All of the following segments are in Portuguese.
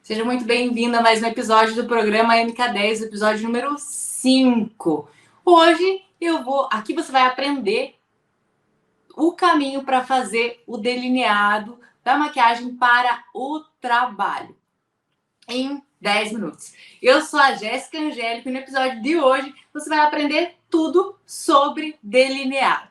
Seja muito bem-vinda a mais um episódio do programa MK10, episódio número 5. Hoje aqui você vai aprender o caminho para fazer o delineado da maquiagem para o trabalho em 10 minutos. Eu sou a Jéssica Angélica e no episódio de hoje você vai aprender tudo sobre delineado.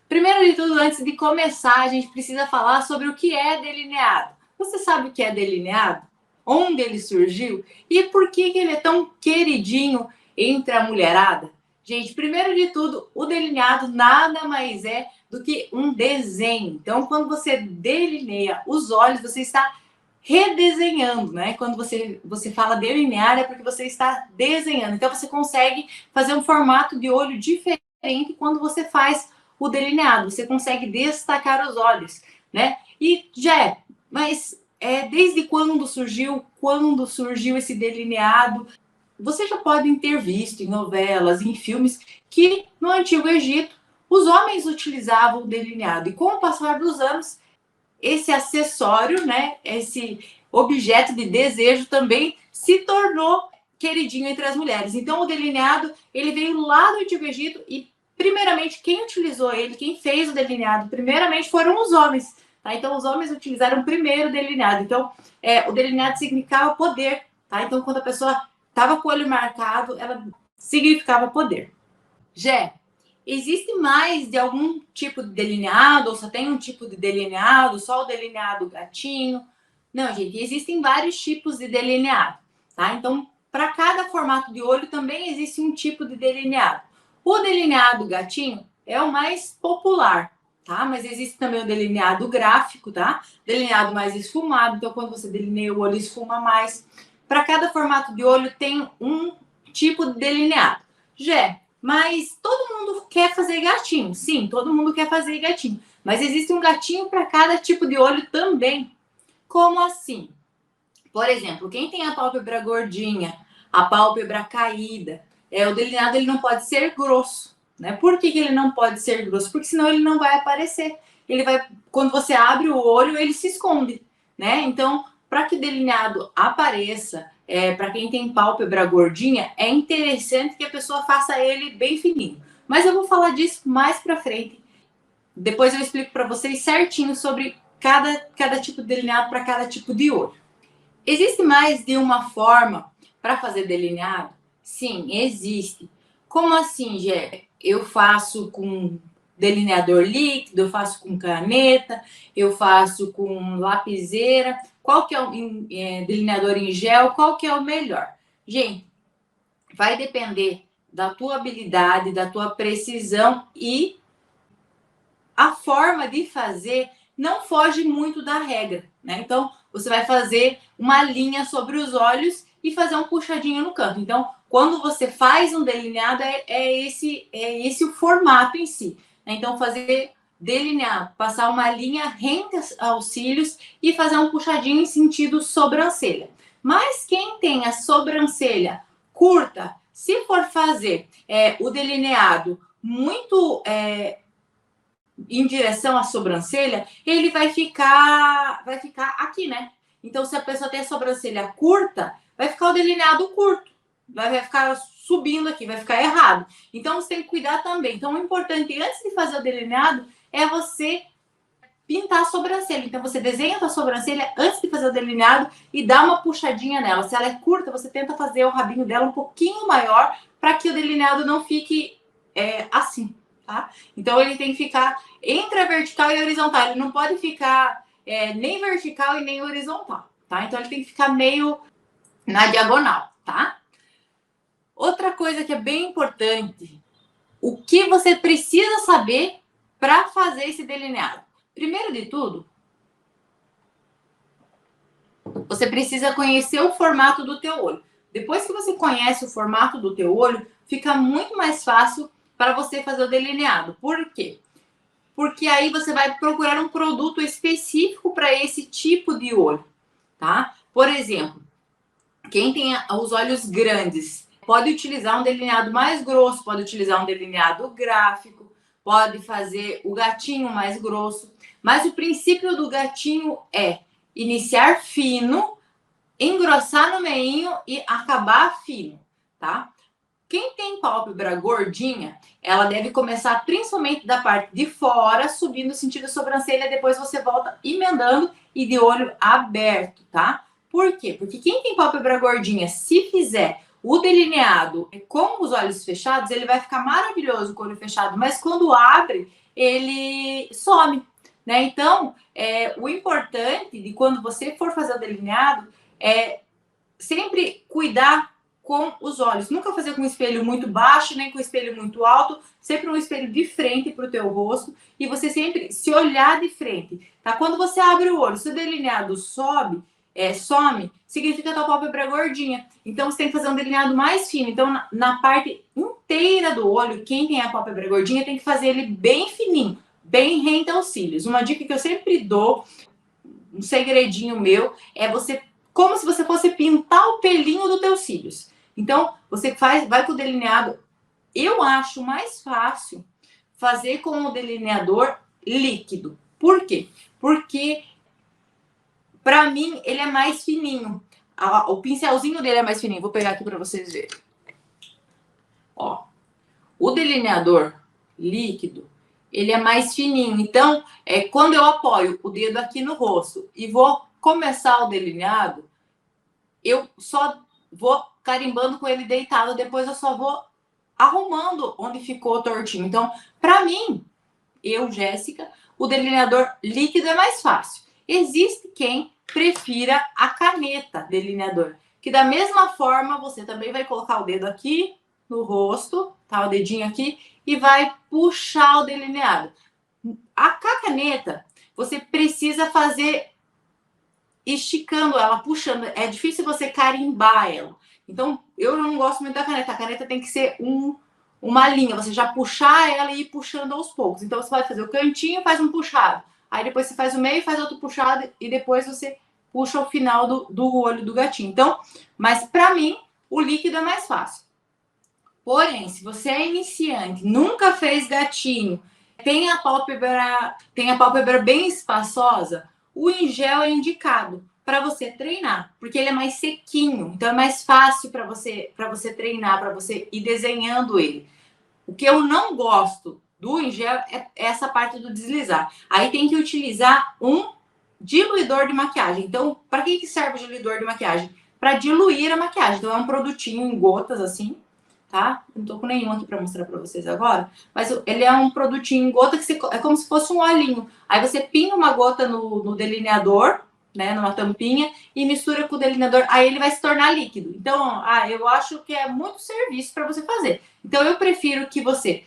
Primeiro de tudo, antes de começar, a gente precisa falar sobre o que é delineado. Você sabe o que é delineado? Onde ele surgiu? E por que ele é tão queridinho entre a mulherada? Gente, primeiro de tudo, o delineado nada mais é do que um desenho. Então, quando você delineia os olhos, você está redesenhando, né? Quando você fala delinear, é porque você está desenhando. Então, você consegue fazer um formato de olho diferente quando você faz o delineado. Você consegue destacar os olhos, né? Mas desde quando surgiu esse delineado? Vocês já podem ter visto em novelas, em filmes, que no Antigo Egito os homens utilizavam o delineado. E com o passar dos anos, esse acessório, né, esse objeto de desejo também se tornou queridinho entre as mulheres. Então, o delineado, ele veio lá do Antigo Egito e, primeiramente, quem utilizou ele, quem fez o delineado, primeiramente foram os homens. Tá? Então, os homens utilizaram primeiro o delineado. Então, o delineado significava poder. Tá? Então, quando a pessoa estava com o olho marcado, ela significava poder. Existe mais de algum tipo de delineado? Ou só tem um tipo de delineado? Só o delineado gatinho? Não, gente, existem vários tipos de delineado, tá? Então, para cada formato de olho também existe um tipo de delineado. O delineado gatinho é o mais popular, tá? Mas existe também o delineado gráfico, tá? Delineado mais esfumado, então quando você delineia o olho, esfuma mais. Para cada formato de olho tem um tipo de delineado. Mas todo mundo quer fazer gatinho. Sim, todo mundo quer fazer gatinho. Mas existe um gatinho para cada tipo de olho também. Como assim? Por exemplo, quem tem a pálpebra gordinha, a pálpebra caída, o delineado ele não pode ser grosso. Né? Por que ele não pode ser grosso? Porque senão ele não vai aparecer. Quando você abre o olho, ele se esconde. Né? Então, para que o delineado apareça, para quem tem pálpebra gordinha, é interessante que a pessoa faça ele bem fininho. Mas eu vou falar disso mais para frente. Depois eu explico para vocês certinho sobre cada tipo de delineado para cada tipo de olho. Existe mais de uma forma para fazer delineado? Sim, existe. Como assim, Gé? Eu faço com delineador líquido, eu faço com caneta, eu faço com lapiseira. Qual que é o delineador em gel? Qual que é o melhor? Gente, vai depender da tua habilidade, da tua precisão e a forma de fazer não foge muito da regra, né? Então, você vai fazer uma linha sobre os olhos e fazer um puxadinho no canto. Então, quando você faz um delineado, é esse o formato em si. Né? Então, fazer delineado, passar uma linha rente aos cílios e fazer um puxadinho em sentido sobrancelha. Mas quem tem a sobrancelha curta, se for fazer o delineado muito em direção à sobrancelha, ele vai ficar aqui, né? Então, se a pessoa tem a sobrancelha curta, vai ficar o delineado curto. Vai ficar subindo aqui, vai ficar errado. Então, você tem que cuidar também. Então, o importante, antes de fazer o delineado, é você pintar a sobrancelha. Então, você desenha a sua sobrancelha antes de fazer o delineado e dá uma puxadinha nela. Se ela é curta, você tenta fazer o rabinho dela um pouquinho maior para que o delineado não fique assim. Tá? Então, ele tem que ficar entre a vertical e a horizontal. Ele não pode ficar nem vertical e nem horizontal. Tá? Então, ele tem que ficar meio na diagonal. Tá? Outra coisa que é bem importante, o que você precisa saber para fazer esse delineado? Primeiro de tudo, você precisa conhecer o formato do teu olho. Depois que você conhece o formato do teu olho, fica muito mais fácil para você fazer o delineado. Por quê? Porque aí você vai procurar um produto específico para esse tipo de olho, tá? Por exemplo, quem tem os olhos grandes pode utilizar um delineado mais grosso, pode utilizar um delineado gráfico, pode fazer o gatinho mais grosso. Mas o princípio do gatinho é iniciar fino engrossar no meinho e acabar fino, tá? Quem tem pálpebra gordinha, ela deve começar principalmente da parte de fora, subindo no sentido sobrancelha, depois você volta emendando e de olho aberto, tá? Por quê? Porque quem tem pálpebra gordinha, se fizer o delineado com os olhos fechados, ele vai ficar maravilhoso com o olho fechado, mas quando abre, ele some, né? Então, o importante de quando você for fazer o delineado é sempre cuidar com os olhos. Nunca fazer com um espelho muito baixo, nem com um espelho muito alto. Sempre um espelho de frente para o teu rosto. E você sempre se olhar de frente, tá? Quando você abre o olho, se o delineado some, significa que a tua pálpebra é gordinha. Então, você tem que fazer um delineado mais fino. Então, na parte inteira do olho, quem tem a pálpebra gordinha tem que fazer ele bem fininho, bem rente aos cílios. Uma dica que eu sempre dou, um segredinho meu, é você como se você fosse pintar o pelinho dos teus cílios. Então, você vai com o delineado. Eu acho mais fácil fazer com o delineador líquido. Por quê? Porque, para mim, ele é mais fininho. O pincelzinho dele é mais fininho. Vou pegar aqui para vocês verem. Ó, o delineador líquido, ele é mais fininho. Então, quando eu apoio o dedo aqui no rosto e vou começar o delineado, eu só vou carimbando com ele deitado, depois eu só vou arrumando onde ficou tortinho. Então, para mim, Jéssica, o delineador líquido é mais fácil. Existe quem prefira a caneta delineador, que da mesma forma você também vai colocar o dedo aqui no rosto, tá? O dedinho aqui, e vai puxar o delineado. A caneta, você precisa fazer esticando ela, puxando. É difícil você carimbar ela. Então, eu não gosto muito da caneta. A caneta tem que ser uma linha. Você já puxar ela e ir puxando aos poucos. Então, você vai fazer o cantinho, faz um puxado. Aí, depois você faz o meio, faz outro puxado. E depois você puxa o final do olho do gatinho. Então, mas para mim, o líquido é mais fácil. Porém, se você é iniciante, nunca fez gatinho, tem a pálpebra bem espaçosa, o em gel é indicado para você treinar, porque ele é mais sequinho, então é mais fácil para você treinar, para você ir desenhando ele. O que eu não gosto do em gel é essa parte do deslizar. Aí tem que utilizar um diluidor de maquiagem. Então, para que serve o diluidor de maquiagem? Para diluir a maquiagem. Então, é um produtinho em gotas assim, tá? Não tô com nenhum aqui para mostrar para vocês agora, mas ele é um produtinho em gota que é como se fosse um olhinho. Aí você pinga uma gota no delineador, né, numa tampinha, e mistura com o delineador, aí ele vai se tornar líquido. Então, eu acho que é muito serviço para você fazer. Então, eu prefiro que você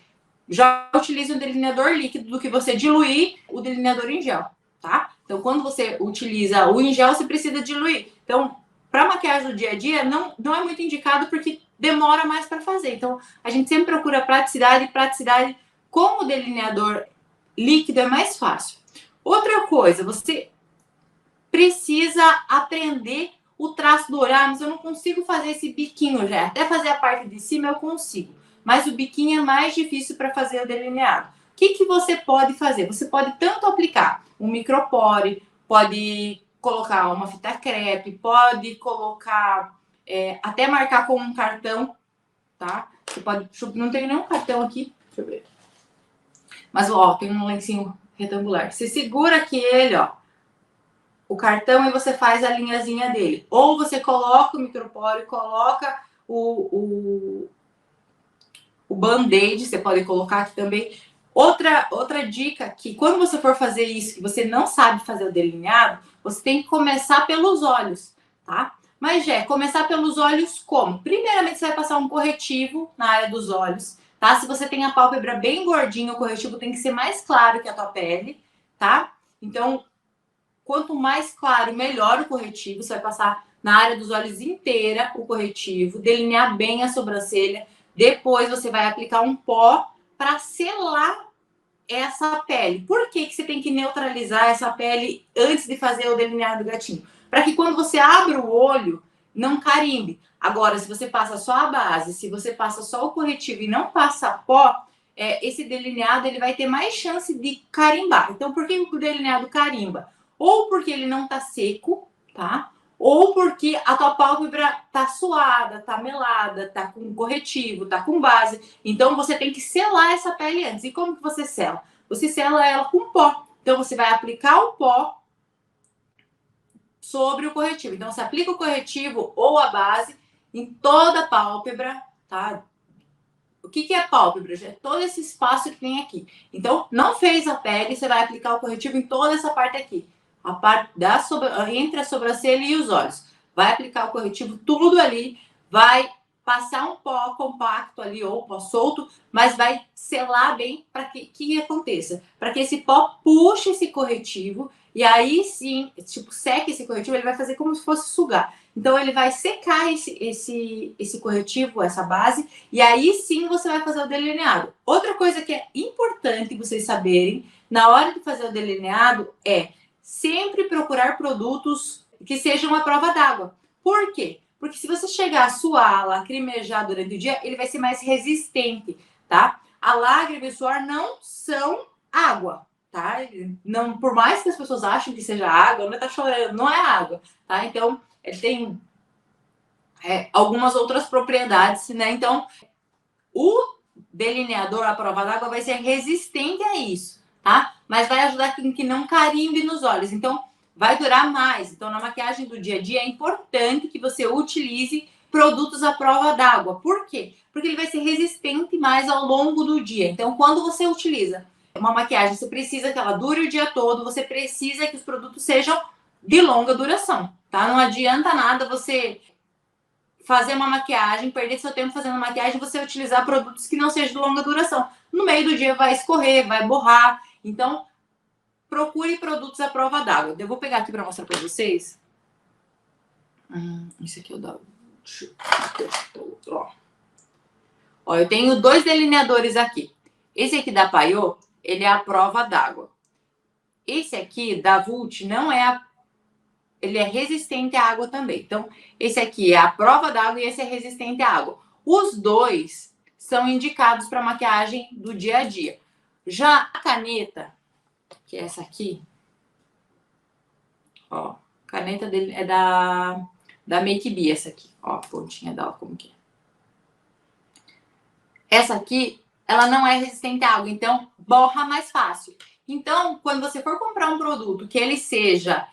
já utilize um delineador líquido do que você diluir o delineador em gel, tá? Então, quando você utiliza o em gel, você precisa diluir. Então, para maquiagem do dia a dia, não é muito indicado porque demora mais para fazer. Então, a gente sempre procura praticidade, e praticidade com o delineador líquido é mais fácil. Outra coisa, você precisa aprender o traço do olho. Mas eu não consigo fazer esse biquinho já. Até fazer a parte de cima eu consigo. Mas o biquinho é mais difícil para fazer o delineado. O que você pode fazer? Você pode tanto aplicar um micropore, pode colocar uma fita crepe, pode colocar, até marcar com um cartão, tá? Você pode, não tem nenhum cartão aqui, deixa eu ver. Mas, ó, tem um lencinho retangular. Você segura aqui ele, ó, o cartão, e você faz a linhazinha dele. Ou você coloca o micropore, coloca o band-aid, você pode colocar aqui também. Outra dica, que quando você for fazer isso, que você não sabe fazer o delineado, você tem que começar pelos olhos, tá? Mas, começar pelos olhos como? Primeiramente, você vai passar um corretivo na área dos olhos, tá? Se você tem a pálpebra bem gordinha, o corretivo tem que ser mais claro que a tua pele, tá? Então, quanto mais claro, melhor o corretivo. Você vai passar na área dos olhos inteira o corretivo, delinear bem a sobrancelha. Depois você vai aplicar um pó para selar essa pele. Por que você tem que neutralizar essa pele antes de fazer o delineado do gatinho? Para que quando você abre o olho, não carimbe. Agora, se você passa só a base, se você passa só o corretivo e não passa pó, esse delineado ele vai ter mais chance de carimbar. Então, por que o delineado carimba? Ou porque ele não tá seco, tá? ou porque a tua pálpebra tá suada, tá melada, tá com corretivo, tá com base. Então você tem que selar essa pele antes. E como que você sela? Você sela ela com pó. Então você vai aplicar o pó sobre o corretivo. Então você aplica o corretivo ou a base em toda a pálpebra, tá? O que é pálpebra? É todo esse espaço que tem aqui. Então, não fez a pele, você vai aplicar o corretivo em toda essa parte aqui. A parte entre a sobrancelha e os olhos. Vai aplicar o corretivo tudo ali, vai passar um pó compacto ali, ou pó solto, mas vai selar bem para que aconteça. Para que esse pó puxe esse corretivo, e aí sim, tipo, seque esse corretivo, ele vai fazer como se fosse sugar. Então, ele vai secar esse corretivo, essa base, e aí sim você vai fazer o delineado. Outra coisa que é importante vocês saberem na hora de fazer o delineado é sempre procurar produtos que sejam à prova d'água. Por quê? Porque se você chegar a suar, lacrimejar durante o dia, ele vai ser mais resistente, tá? A lágrima e o suor não são água, tá? Não, por mais que as pessoas achem que seja água, não tá chorando, não é água, tá? Então, ele tem algumas outras propriedades, né? Então, o delineador à prova d'água vai ser resistente a isso, tá? Mas vai ajudar que não carimbe nos olhos. Então, vai durar mais. Então, na maquiagem do dia a dia, é importante que você utilize produtos à prova d'água. Por quê? Porque ele vai ser resistente mais ao longo do dia. Então, quando você utiliza uma maquiagem, você precisa que ela dure o dia todo, você precisa que os produtos sejam de longa duração, tá? Não adianta nada você fazer uma maquiagem, perder seu tempo fazendo maquiagem, você utilizar produtos que não sejam de longa duração. No meio do dia vai escorrer, vai borrar. Então, procure produtos à prova d'água. Eu vou pegar aqui para mostrar para vocês. Esse aqui é o da... Ó, eu tenho 2 delineadores aqui. Esse aqui da Payot, ele é a prova d'água. Esse aqui da Vult não é ele é resistente à água também. Então, esse aqui é a prova d'água e esse é resistente à água. Os dois são indicados para maquiagem do dia a dia. Já a caneta, que é essa aqui, ó, a caneta dele é da Make Be, essa aqui, ó, a pontinha dela como que é. Essa aqui, ela não é resistente à água, então borra mais fácil. Então, quando você for comprar um produto que ele seja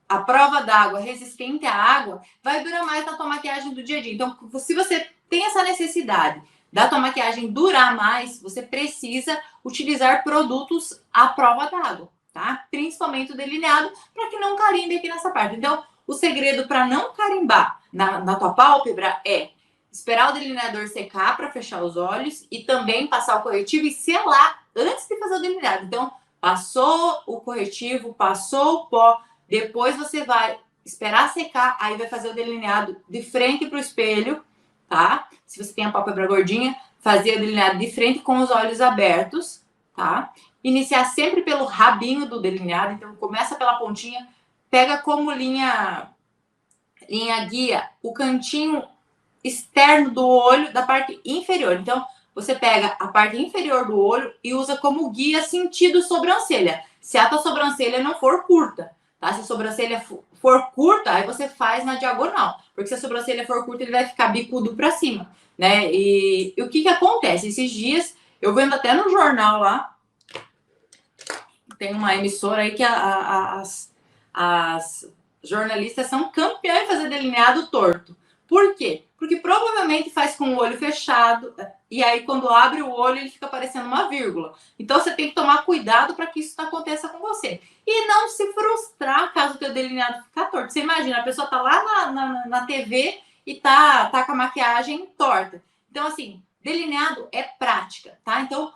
a prova d'água resistente à água, vai durar mais na tua maquiagem do dia a dia. Então, se você tem essa necessidade da tua maquiagem durar mais, você precisa utilizar produtos à prova d'água, tá? Principalmente o delineado, para que não carimbe aqui nessa parte. Então, o segredo para não carimbar na tua pálpebra é esperar o delineador secar para fechar os olhos e também passar o corretivo e selar antes de fazer o delineado. Então, passou o corretivo, passou o pó, depois você vai esperar secar, aí vai fazer o delineado de frente para o espelho, tá? Se você tem a pálpebra gordinha, fazer o delineado de frente com os olhos abertos, tá? Iniciar sempre pelo rabinho do delineado, então começa pela pontinha, pega como linha guia o cantinho externo do olho da parte inferior. Então, você pega a parte inferior do olho e usa como guia sentido sobrancelha. Se a tua sobrancelha não for curta, tá? Se a sobrancelha for curta, aí você faz na diagonal. Porque se a sobrancelha for curta, ele vai ficar bicudo pra cima, né? E o que acontece? Esses dias, eu vendo até no jornal lá, tem uma emissora aí que as jornalistas são campeãs em fazer delineado torto. Por quê? Porque provavelmente faz com o olho fechado, e aí quando abre o olho ele fica parecendo uma vírgula. Então você tem que tomar cuidado para que isso não aconteça com você. E não se frustrar caso o teu delineado ficar torto. Você imagina, a pessoa tá lá na TV e tá com a maquiagem torta. Então assim, delineado é prática, tá? Então,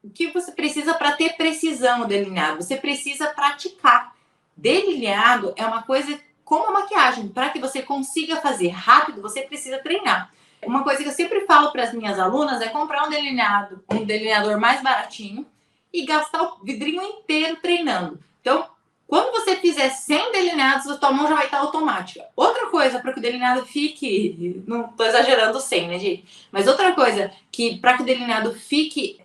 o que você precisa para ter precisão no delineado? Você precisa praticar. Delineado é uma coisa como a maquiagem. Para que você consiga fazer rápido, você precisa treinar. Uma coisa que eu sempre falo para as minhas alunas é comprar um delineador mais baratinho e gastar o vidrinho inteiro treinando. Então, quando você fizer 100 delineados, a tua mão já vai estar automática. Outra coisa para que o delineado fique... Não estou exagerando 100, né, gente? Mas outra coisa que para que o delineado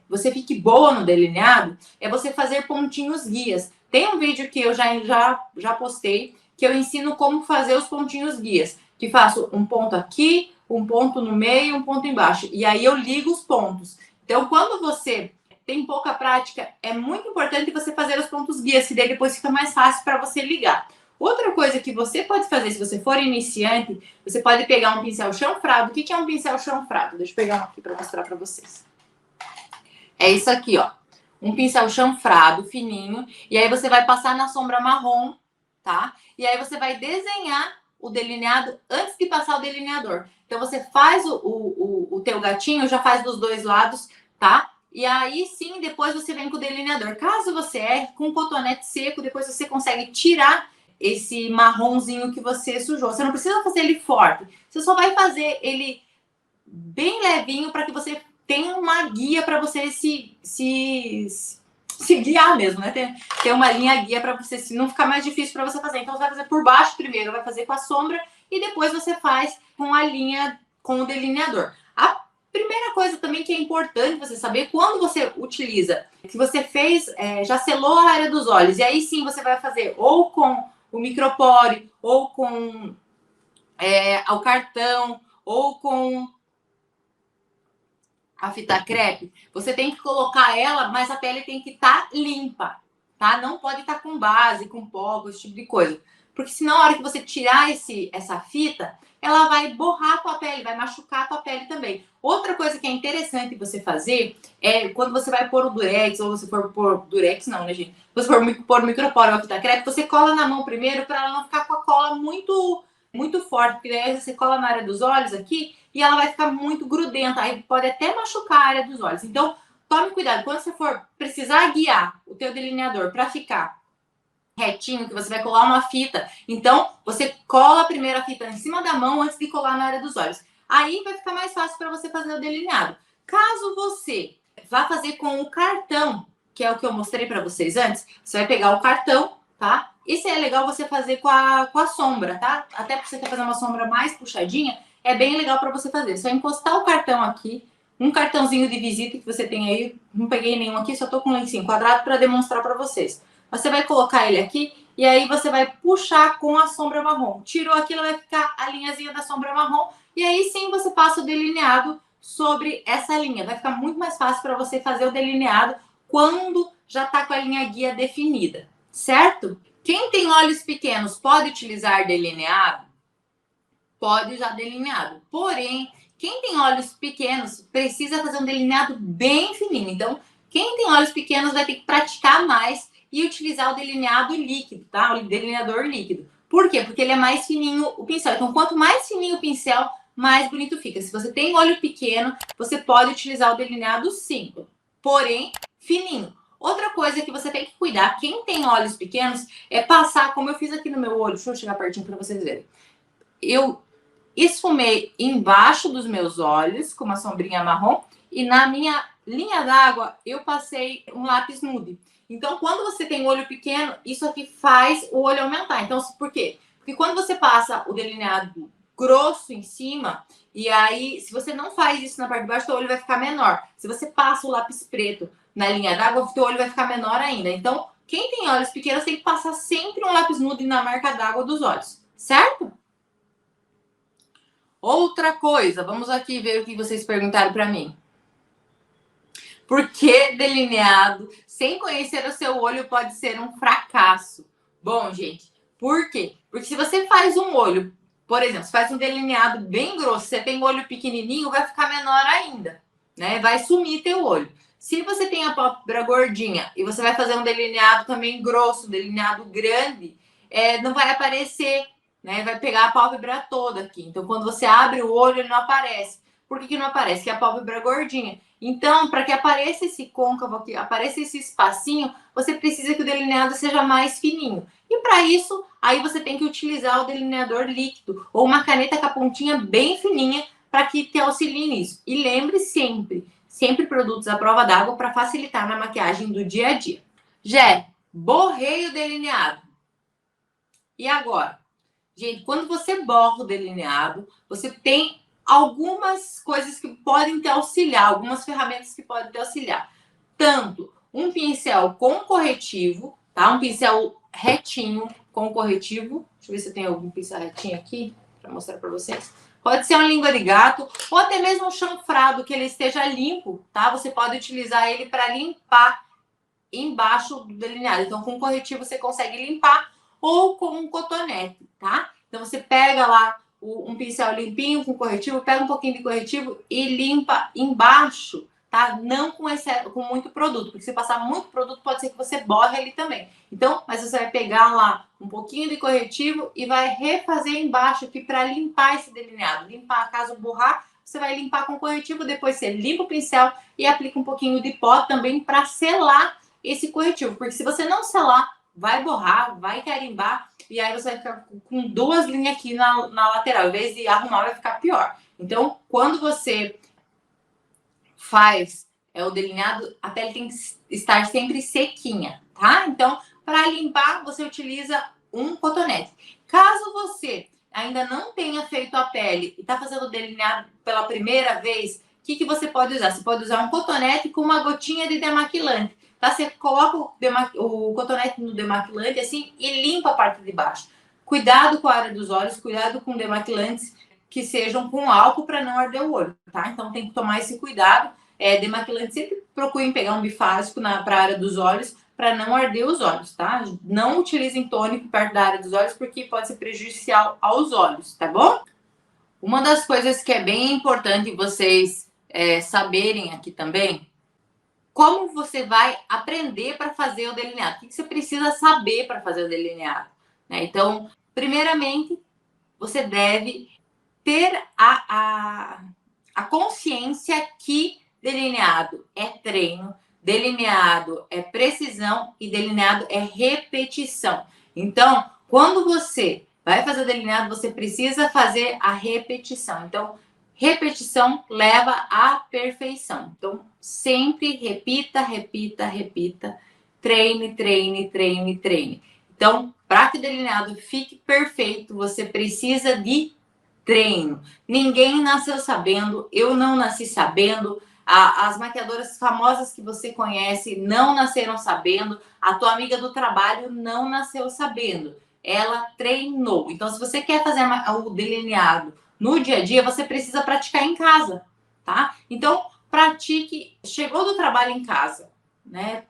você fique boa no delineado, é você fazer pontinhos guias. Tem um vídeo que eu já postei, que eu ensino como fazer os pontinhos guias. Que faço um ponto aqui, um ponto no meio, um ponto embaixo. E aí eu ligo os pontos. Então, quando você tem pouca prática, é muito importante você fazer os pontos guias, que daí depois fica mais fácil para você ligar. Outra coisa que você pode fazer, se você for iniciante, você pode pegar um pincel chanfrado. O que é um pincel chanfrado? Deixa eu pegar um aqui para mostrar para vocês. É isso aqui, ó. Um pincel chanfrado, fininho. E aí você vai passar na sombra marrom, tá? E aí você vai desenhar o delineado antes de passar o delineador. Então você faz o teu gatinho, já faz dos dois lados, tá? E aí sim, depois você vem com o delineador. Caso você erre, com um cotonete seco, depois você consegue tirar esse marronzinho que você sujou. Você não precisa fazer ele forte. Você só vai fazer ele bem levinho para que você tenha uma guia para você se guiar mesmo, né? Ter uma linha guia para você, se não ficar mais difícil para você fazer. Então você vai fazer por baixo primeiro, vai fazer com a sombra e depois você faz com a linha, com o delineador. A primeira coisa também que é importante você saber, quando você utiliza, que você fez, já selou a área dos olhos, e aí sim você vai fazer ou com o micropore, ou com o cartão, ou com a fita crepe, você tem que colocar ela, mas a pele tem que estar limpa, tá? Não pode estar com base, com pó, esse tipo de coisa. Porque senão, a hora que você tirar essa fita, ela vai borrar a tua pele, vai machucar a tua pele também. Outra coisa que é interessante você fazer é quando você vai pôr o durex, ou você for pôr durex, não, né, gente? Se você for pôr o micropore ou a fita crepe, você cola na mão primeiro para ela não ficar com a cola muito forte, porque daí você cola na área dos olhos aqui e ela vai ficar muito grudenta, aí pode até machucar a área dos olhos. Então, tome cuidado, quando você for precisar guiar o teu delineador para ficar retinho, que você vai colar uma fita, então você cola a primeira fita em cima da mão antes de colar na área dos olhos. Aí vai ficar mais fácil para você fazer o delineado. Caso você vá fazer com o cartão, que é o que eu mostrei para vocês antes, você vai pegar o cartão, tá? Isso é legal você fazer com a sombra, tá? Até porque você quer fazer uma sombra mais puxadinha, é bem legal para você fazer. Só encostar o cartão aqui, um cartãozinho de visita que você tem aí, não peguei nenhum aqui, só tô com um lencinho quadrado para demonstrar para vocês. Você vai colocar ele aqui e aí você vai puxar com a sombra marrom. Tirou aquilo, vai ficar a linhazinha da sombra marrom e aí sim você passa o delineado sobre essa linha. Vai ficar muito mais fácil para você fazer o delineado quando já tá com a linha guia definida, certo? Quem tem olhos pequenos pode utilizar delineado? Pode usar delineado. Porém, quem tem olhos pequenos precisa fazer um delineado bem fininho. Então, quem tem olhos pequenos vai ter que praticar mais e utilizar o delineado líquido, tá? O delineador líquido. Por quê? Porque ele é mais fininho o pincel. Então, quanto mais fininho o pincel, mais bonito fica. Se você tem olho pequeno, você pode utilizar o delineado sim, porém, fininho. Outra coisa que você tem que cuidar, quem tem olhos pequenos, é passar, como eu fiz aqui no meu olho. Deixa eu chegar pertinho para vocês verem. Eu esfumei embaixo dos meus olhos com uma sombrinha marrom e na minha linha d'água eu passei um lápis nude. Então, quando você tem olho pequeno, isso aqui faz o olho aumentar. Então, por quê? Porque quando você passa o delineado grosso em cima, e aí, se você não faz isso na parte de baixo, o olho vai ficar menor. Se você passa o lápis preto na linha d'água, o teu olho vai ficar menor ainda. Então, quem tem olhos pequenos tem que passar sempre um lápis nude na marca d'água dos olhos, certo? Outra coisa, vamos aqui ver o que vocês perguntaram para mim. Por que delineado sem conhecer o seu olho pode ser um fracasso? Bom, gente, por quê? Porque se você faz um olho, por exemplo, se faz um delineado bem grosso, você tem um olho pequenininho, vai ficar menor ainda, né? Vai sumir teu olho. Se você tem a pálpebra gordinha e você vai fazer um delineado também grosso, delineado grande, não vai aparecer, né? Vai pegar a pálpebra toda aqui. Então, quando você abre o olho, ele não aparece. Por que não aparece? Porque a pálpebra é gordinha. Então, para que apareça esse côncavo aqui, apareça esse espacinho, você precisa que o delineado seja mais fininho. E para isso, aí você tem que utilizar o delineador líquido ou uma caneta com a pontinha bem fininha para que te auxilie nisso. E lembre sempre produtos à prova d'água para facilitar na maquiagem do dia a dia. Jé, borrei o delineado. E agora? Gente, quando você borra o delineado, você tem algumas coisas que podem te auxiliar, algumas ferramentas que podem te auxiliar. Tanto um pincel com corretivo, tá? Um pincel retinho com corretivo. Deixa eu ver se eu tenho algum pincel retinho aqui para mostrar para vocês. Pode ser uma língua de gato ou até mesmo um chanfrado que ele esteja limpo, tá? Você pode utilizar ele para limpar embaixo do delineado. Então, com corretivo você consegue limpar ou com um cotonete, tá? Então, você pega lá um pincel limpinho com corretivo, pega um pouquinho de corretivo e limpa embaixo, tá? Não com muito produto, porque se passar muito produto, pode ser que você borre ele também. Então, mas você vai pegar lá um pouquinho de corretivo e vai refazer embaixo aqui para limpar esse delineado. Limpar, caso borrar, você vai limpar com corretivo, depois você limpa o pincel e aplica um pouquinho de pó também para selar esse corretivo, porque se você não selar, vai borrar, vai carimbar, e aí você vai ficar com duas linhas aqui na lateral, em vez de arrumar, vai ficar pior. Então, quando você faz o delineado, a pele tem que estar sempre sequinha, tá? Então, para limpar, você utiliza um cotonete. Caso você ainda não tenha feito a pele e está fazendo o delineado pela primeira vez, o que você pode usar? Você pode usar um cotonete com uma gotinha de demaquilante. Tá? Você coloca o cotonete no demaquilante assim e limpa a parte de baixo. Cuidado com a área dos olhos, cuidado com demaquilantes que sejam com álcool para não arder o olho, tá? Então tem que tomar esse cuidado. Demaquilante, sempre procurem pegar um bifásico para a área dos olhos para não arder os olhos, tá? Não utilizem tônico perto da área dos olhos porque pode ser prejudicial aos olhos, tá bom? Uma das coisas que é bem importante vocês saberem aqui também, como você vai aprender para fazer o delineado? O que você precisa saber para fazer o delineado? Então, primeiramente, você deve ter a consciência que delineado é treino, delineado é precisão e delineado é repetição. Então, quando você vai fazer delineado, você precisa fazer a repetição. Então, repetição leva à perfeição. Então, sempre repita, repita, repita. Treine, treine, treine, treine. Então, para que o delineado fique perfeito, você precisa de treino. Ninguém nasceu sabendo, eu não nasci sabendo. As maquiadoras famosas que você conhece não nasceram sabendo. A tua amiga do trabalho não nasceu sabendo. Ela treinou. Então, se você quer fazer o delineado no dia a dia, você precisa praticar em casa, tá? Então, pratique. Chegou do trabalho em casa, né?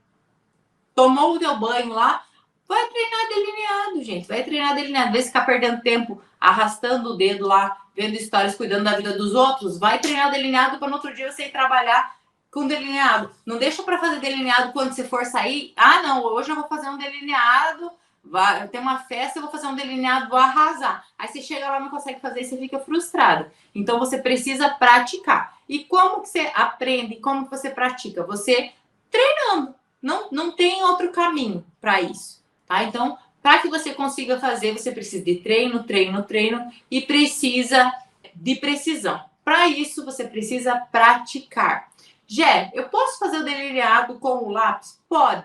Tomou o teu banho lá, vai treinar delineado, gente. Vai treinar delineado. Às vezes ficar perdendo tempo arrastando o dedo lá, vendo histórias, cuidando da vida dos outros. Vai treinar delineado para no outro dia você ir trabalhar com delineado. Não deixa para fazer delineado quando você for sair. Ah, não, hoje eu vou fazer um delineado. Vai ter uma festa, eu vou fazer um delineado, vou arrasar. Aí você chega lá, não consegue fazer e você fica frustrado. Então você precisa praticar. E como que você aprende? Como que você pratica? Você treinando. Não tem outro caminho para isso, tá? Então, para que você consiga fazer, você precisa de treino, treino, treino e precisa de precisão. Para isso, você precisa praticar. Jé, eu posso fazer o delineado com o lápis? Pode.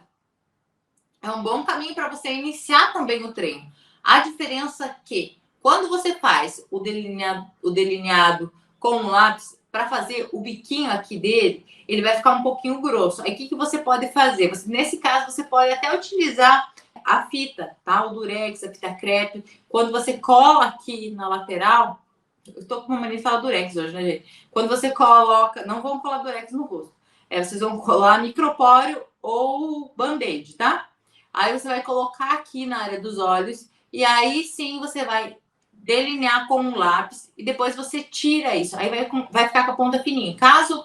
É um bom caminho para você iniciar também o treino. A diferença é que quando você faz o delineado com o lápis, para fazer o biquinho aqui dele, ele vai ficar um pouquinho grosso. Aí o que você pode fazer? Nesse caso, você pode até utilizar a fita, tá? O durex, a fita crepe. Quando você cola aqui na lateral, eu tô com uma mania de falar durex hoje, né, gente? Quando você coloca, não vão colar durex no rosto. Vocês vão colar micropóreo ou band-aid, tá? Aí você vai colocar aqui na área dos olhos e aí sim você vai delinear com um lápis e depois você tira isso. Aí vai ficar com a ponta fininha. Caso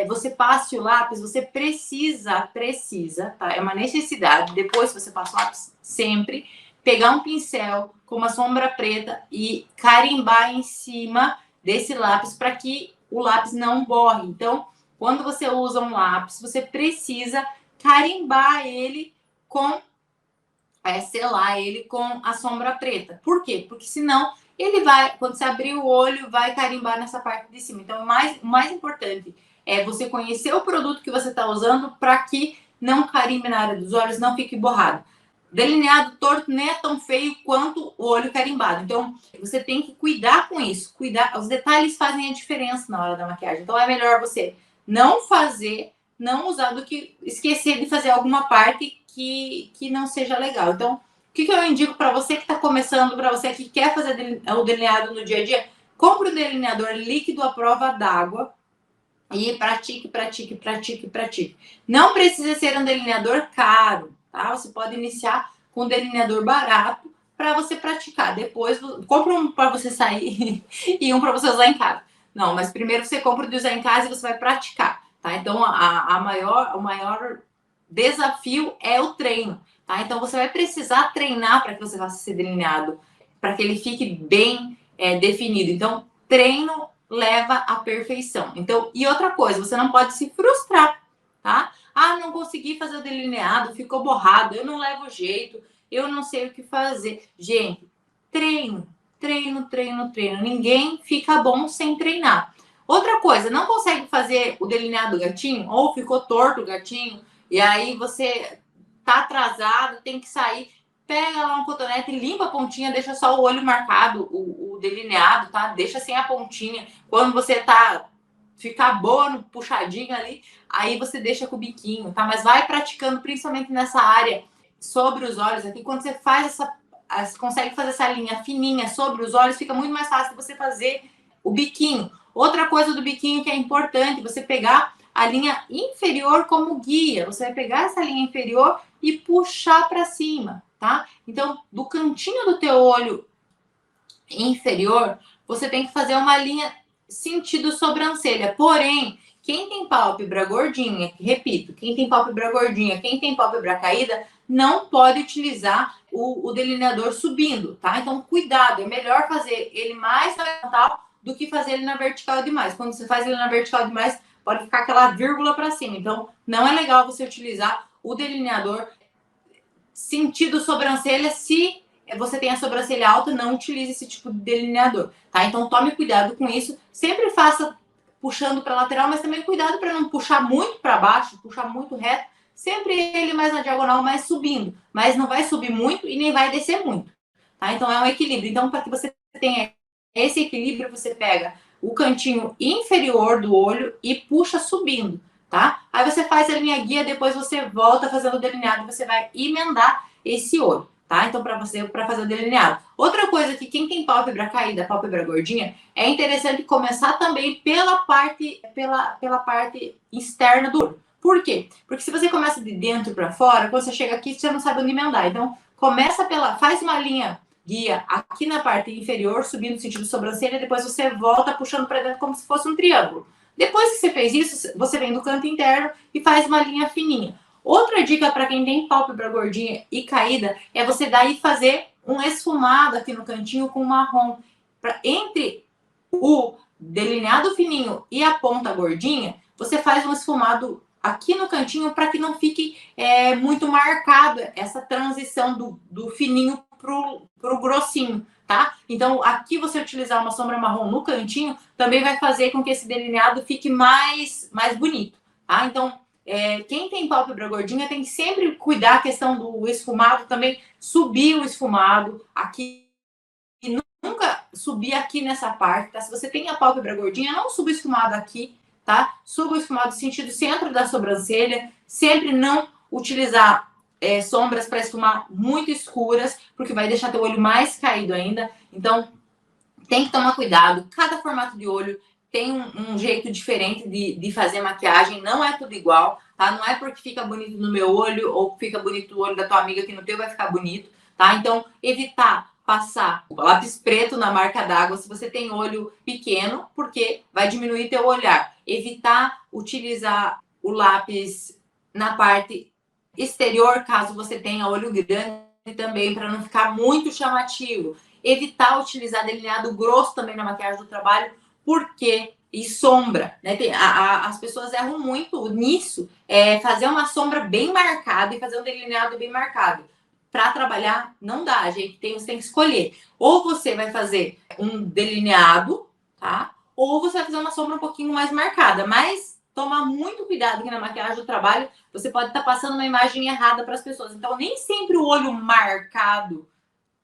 você passe o lápis, você precisa, tá? É uma necessidade. Depois que você passa o lápis, sempre pegar um pincel com uma sombra preta e carimbar em cima desse lápis para que o lápis não borre. Então, quando você usa um lápis, você precisa carimbar ele selar ele com a sombra preta. Por quê? Porque senão ele vai, quando você abrir o olho, vai carimbar nessa parte de cima. Então, o mais importante é você conhecer o produto que você está usando para que não carimbe na área dos olhos, não fique borrado. Delineado torto nem é tão feio quanto o olho carimbado. Então, você tem que cuidar com isso. Os detalhes fazem a diferença na hora da maquiagem. Então, é melhor você não fazer, não usar do que esquecer de fazer alguma parte que não seja legal. Então, o que eu indico para você que está começando, para você que quer fazer o delineado no dia a dia? Compre um delineador líquido à prova d'água e pratique, pratique, pratique, pratique. Não precisa ser um delineador caro, tá? Você pode iniciar com um delineador barato para você praticar. Depois, compra um para você sair e um para você usar em casa. Não, mas primeiro você compra o de usar em casa e você vai praticar, tá? Então, o maior desafio é o treino, tá? Então, você vai precisar treinar para que você faça esse delineado, para que ele fique bem definido. Então, treino leva à perfeição. Então, e outra coisa, você não pode se frustrar, tá? Ah, não consegui fazer o delineado, ficou borrado, eu não levo jeito, eu não sei o que fazer. Gente, treino, treino, treino, treino. Ninguém fica bom sem treinar. Outra coisa, não consegue fazer o delineado do gatinho, ou ficou torto o gatinho, e aí você tá atrasado, tem que sair. Pega lá um cotonete, limpa a pontinha, deixa só o olho marcado, o delineado, tá? Deixa sem a pontinha. Quando você ficar boa no puxadinho ali, aí você deixa com o biquinho, tá? Mas vai praticando, principalmente nessa área sobre os olhos aqui. Quando você faz consegue fazer essa linha fininha sobre os olhos, fica muito mais fácil você fazer o biquinho. Outra coisa do biquinho que é importante, você pegar a linha inferior como guia. Você vai pegar essa linha inferior e puxar para cima, tá? Então, do cantinho do teu olho inferior, você tem que fazer uma linha sentido sobrancelha. Porém, quem tem pálpebra gordinha, repito, quem tem pálpebra gordinha, quem tem pálpebra caída, não pode utilizar o delineador subindo, tá? Então, cuidado, é melhor fazer ele mais na horizontal do que fazer ele na vertical demais. Quando você faz ele na vertical demais, pode ficar aquela vírgula para cima. Então, não é legal você utilizar o delineador sentido sobrancelha se você tem a sobrancelha alta, não utilize esse tipo de delineador, tá? Então, tome cuidado com isso. Sempre faça puxando para lateral, mas também cuidado para não puxar muito para baixo, puxar muito reto. Sempre ele mais na diagonal, mais subindo. Mas não vai subir muito e nem vai descer muito, tá? Então, é um equilíbrio. Então, para que você tenha esse equilíbrio, você pega o cantinho inferior do olho e puxa subindo, tá? Aí você faz a linha guia, depois você volta fazendo o delineado e você vai emendar esse olho, tá? Então, para fazer o delineado. Outra coisa que quem tem pálpebra caída, pálpebra gordinha, é interessante começar também pela parte externa do olho. Por quê? Porque se você começa de dentro para fora, quando você chega aqui, você não sabe onde emendar. Então, faz uma linha guia aqui na parte inferior, subindo no sentido sobrancelha, depois você volta puxando para dentro como se fosse um triângulo. Depois que você fez isso, você vem do canto interno e faz uma linha fininha. Outra dica para quem tem pálpebra gordinha e caída é você daí fazer um esfumado aqui no cantinho com marrom. Entre o delineado fininho e a ponta gordinha, você faz um esfumado aqui no cantinho para que não fique muito marcado essa transição do fininho pro grossinho, tá? Então, aqui você utilizar uma sombra marrom no cantinho também vai fazer com que esse delineado fique mais bonito, tá? Então, quem tem pálpebra gordinha tem que sempre cuidar a questão do esfumado também, subir o esfumado aqui e nunca subir aqui nessa parte, tá? Se você tem a pálpebra gordinha, não suba o esfumado aqui, tá? Suba o esfumado no sentido centro da sobrancelha, sempre não utilizar sombras para esfumar muito escuras, porque vai deixar teu olho mais caído ainda. Então, tem que tomar cuidado. Cada formato de olho tem um jeito diferente de fazer maquiagem. Não é tudo igual, tá? Não é porque fica bonito no meu olho ou fica bonito no olho da tua amiga que no teu vai ficar bonito, tá? Então, evitar passar lápis preto na marca d'água se você tem olho pequeno, porque vai diminuir teu olhar. Evitar utilizar o lápis na parte exterior, caso você tenha olho grande também, para não ficar muito chamativo. Evitar utilizar delineado grosso também na maquiagem do trabalho, porque e sombra, né? As pessoas erram muito nisso, fazer uma sombra bem marcada e fazer um delineado bem marcado. Para trabalhar, não dá, você tem que escolher. Ou você vai fazer um delineado, tá? Ou você vai fazer uma sombra um pouquinho mais marcada, mas tomar muito cuidado aqui na maquiagem do trabalho, você pode estar passando uma imagem errada para as pessoas. Então, nem sempre o olho marcado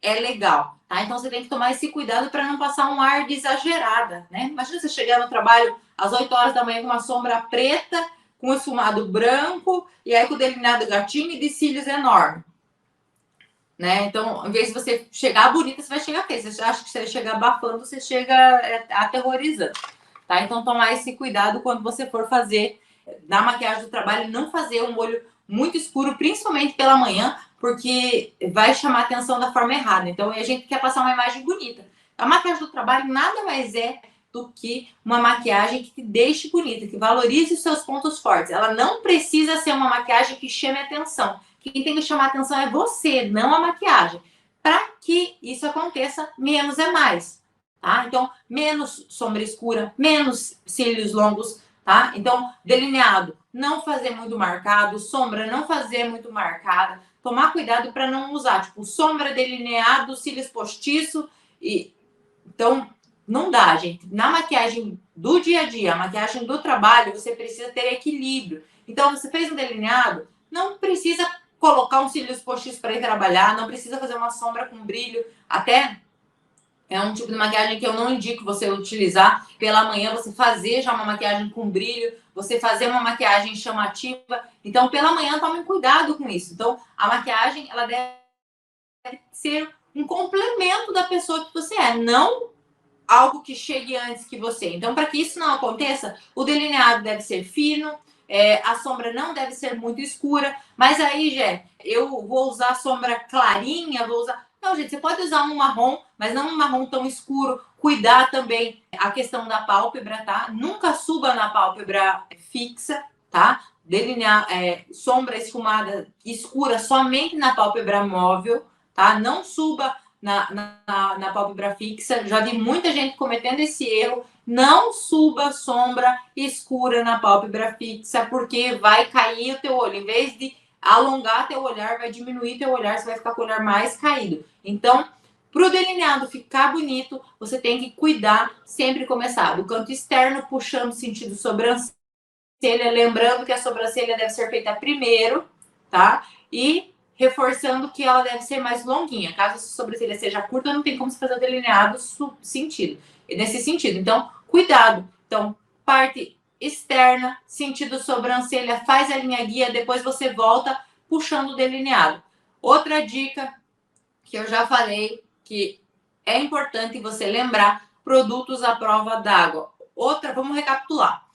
é legal, tá? Então, você tem que tomar esse cuidado para não passar um ar de exagerada, né? Imagina você chegar no trabalho às 8 horas da manhã com uma sombra preta, com esfumado branco, e aí com o delineado gatinho e de cílios enorme. Né? Então, em vez de você chegar bonita, você vai chegar feia. Você acha que você vai chegar abafando, você chega aterrorizando. Tá? Então, tomar esse cuidado quando você for fazer na maquiagem do trabalho, não fazer um olho muito escuro, principalmente pela manhã, porque vai chamar a atenção da forma errada. Então, a gente quer passar uma imagem bonita. A maquiagem do trabalho nada mais é do que uma maquiagem que te deixe bonita, que valorize os seus pontos fortes. Ela não precisa ser uma maquiagem que chame a atenção. Quem tem que chamar a atenção é você, não a maquiagem. Para que isso aconteça, menos é mais. Tá? Então, menos sombra escura, menos cílios longos, tá? Então, delineado, não fazer muito marcado, sombra, não fazer muito marcada. Tomar cuidado para não usar, tipo, sombra, delineado, cílios postiço. Então, não dá, gente. Na maquiagem do dia a dia, a maquiagem do trabalho, você precisa ter equilíbrio. Então, você fez um delineado, não precisa colocar um cílios postiço para ir trabalhar, não precisa fazer uma sombra com brilho, até... É um tipo de maquiagem que eu não indico você utilizar pela manhã, você fazer já uma maquiagem com brilho, você fazer uma maquiagem chamativa. Então, pela manhã, tome cuidado com isso. Então, a maquiagem, ela deve ser um complemento da pessoa que você é, não algo que chegue antes que você. Então, para que isso não aconteça, o delineado deve ser fino, a sombra não deve ser muito escura, mas aí, Jé, eu vou usar sombra clarinha, vou usar... Não, gente, você pode usar um marrom, mas não um marrom tão escuro. Cuidar também a questão da pálpebra, tá? Nunca suba na pálpebra fixa, tá? Delinear sombra esfumada escura somente na pálpebra móvel, tá? Não suba na pálpebra fixa. Já vi muita gente cometendo esse erro. Não suba sombra escura na pálpebra fixa, porque vai cair o teu olho. Em vez de alongar teu olhar, vai diminuir teu olhar, você vai ficar com o olhar mais caído. Então, para o delineado ficar bonito, você tem que cuidar, sempre começar do canto externo, puxando sentido sobrancelha, lembrando que a sobrancelha deve ser feita primeiro, tá? E reforçando que ela deve ser mais longuinha. Caso a sobrancelha seja curta, não tem como você fazer o delineado nesse sentido. Então, cuidado. Então, parte externa, sentido sobrancelha, faz a linha guia, depois você volta puxando o delineado. Outra dica que eu já falei, que é importante você lembrar, produtos à prova d'água. Outra, vamos recapitular.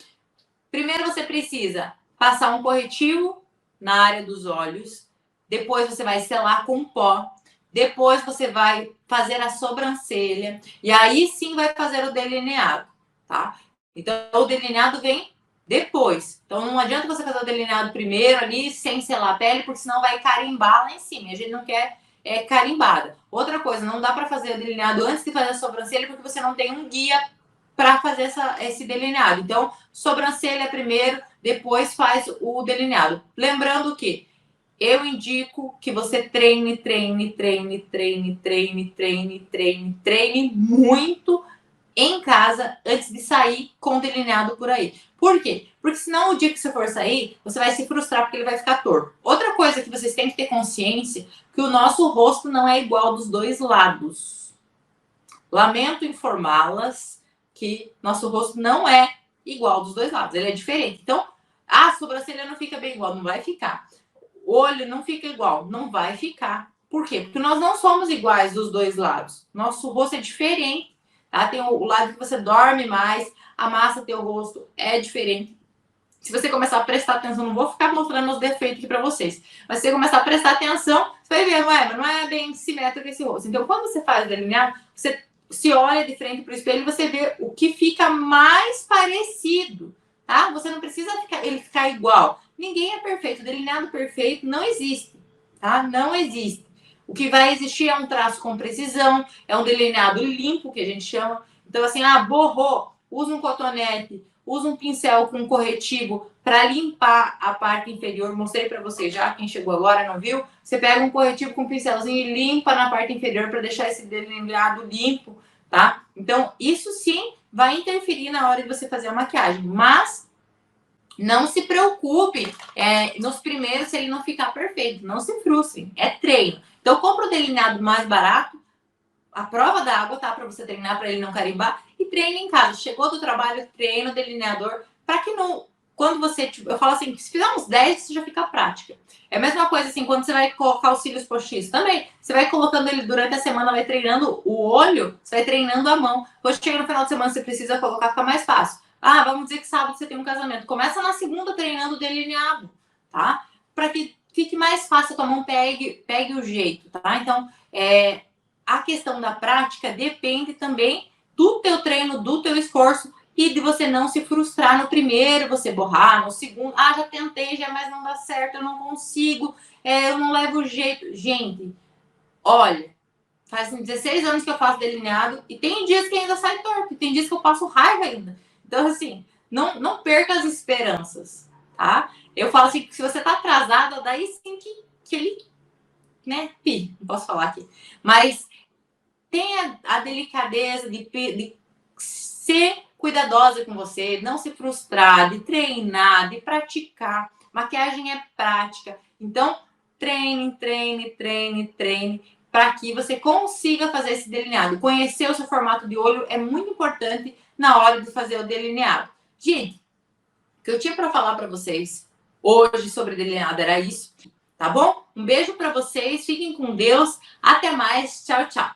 Primeiro você precisa passar um corretivo na área dos olhos, depois você vai selar com pó, depois você vai fazer a sobrancelha, e aí sim vai fazer o delineado, tá? Então, o delineado vem depois. Então, não adianta você fazer o delineado primeiro ali, sem selar a pele, porque senão vai carimbar lá em cima. E a gente não quer carimbada. Outra coisa, não dá para fazer o delineado antes de fazer a sobrancelha, porque você não tem um guia para fazer esse delineado. Então, sobrancelha primeiro, depois faz o delineado. Lembrando que eu indico que você treine muito em casa antes de sair com delineado por aí. Por quê? Porque senão o dia que você for sair, você vai se frustrar porque ele vai ficar torto. Outra coisa que vocês têm que ter consciência, que o nosso rosto não é igual dos dois lados. Lamento informá-las que nosso rosto não é igual dos dois lados, ele é diferente. Então, a sobrancelha não fica bem igual, não vai ficar. O olho não fica igual, não vai ficar. Por quê? Porque nós não somos iguais dos dois lados. Nosso rosto é diferente, tá? Tem o lado que você dorme mais, a massa do teu rosto é diferente. Se você começar a prestar atenção, não vou ficar mostrando os defeitos aqui pra vocês, mas se você começar a prestar atenção, você vai ver, mas não é bem simétrico esse rosto. Então, quando você faz o delineado, você se olha de frente pro espelho e você vê o que fica mais parecido, tá? Você não precisa ele ficar igual. Ninguém é perfeito. Delineado perfeito não existe, tá? Não existe. O que vai existir é um traço com precisão, é um delineado limpo, que a gente chama. Então, assim, borrou, usa um cotonete, usa um pincel com corretivo para limpar a parte inferior. Mostrei para vocês já, quem chegou agora não viu. Você pega um corretivo com um pincelzinho e limpa na parte inferior para deixar esse delineado limpo, tá? Então, isso sim vai interferir na hora de você fazer a maquiagem, mas não se preocupe nos primeiros se ele não ficar perfeito. Não se frustre, é treino. Então, compra o delineado mais barato, a prova da água, tá? Para você treinar, para ele não carimbar. E treine em casa. Chegou do trabalho, treina o delineador. Para que quando você, tipo, eu falo assim, se fizer uns 10, você já fica prática. É a mesma coisa assim, quando você vai colocar os cílios postiços também. Você vai colocando ele durante a semana, vai treinando o olho, você vai treinando a mão. Quando chega no final de semana, você precisa colocar, fica mais fácil. Ah, vamos dizer que sábado você tem um casamento. Começa na segunda treinando o delineado, tá? Para que fique mais fácil, tua mão pegue o jeito, tá? Então, a questão da prática depende também do teu treino, do teu esforço e de você não se frustrar no primeiro, você borrar, no segundo, já tentei, mas não dá certo, eu não consigo, eu não levo jeito. Gente, olha, faz 16 anos que eu faço delineado e tem dias que ainda sai torto, tem dias que eu passo raiva ainda. Então, assim, não perca as esperanças, tá? Eu falo assim, que se você tá atrasado, daí sim que ele, né, não posso falar aqui, mas tenha a delicadeza de ser cuidadosa com você, não se frustrar, de treinar, de praticar. Maquiagem é prática. Então, treine para que você consiga fazer esse delineado. Conhecer o seu formato de olho é muito importante na hora de fazer o delineado. Gente, o que eu tinha para falar para vocês hoje sobre delineado era isso, tá bom? Um beijo para vocês, fiquem com Deus, até mais, tchau, tchau.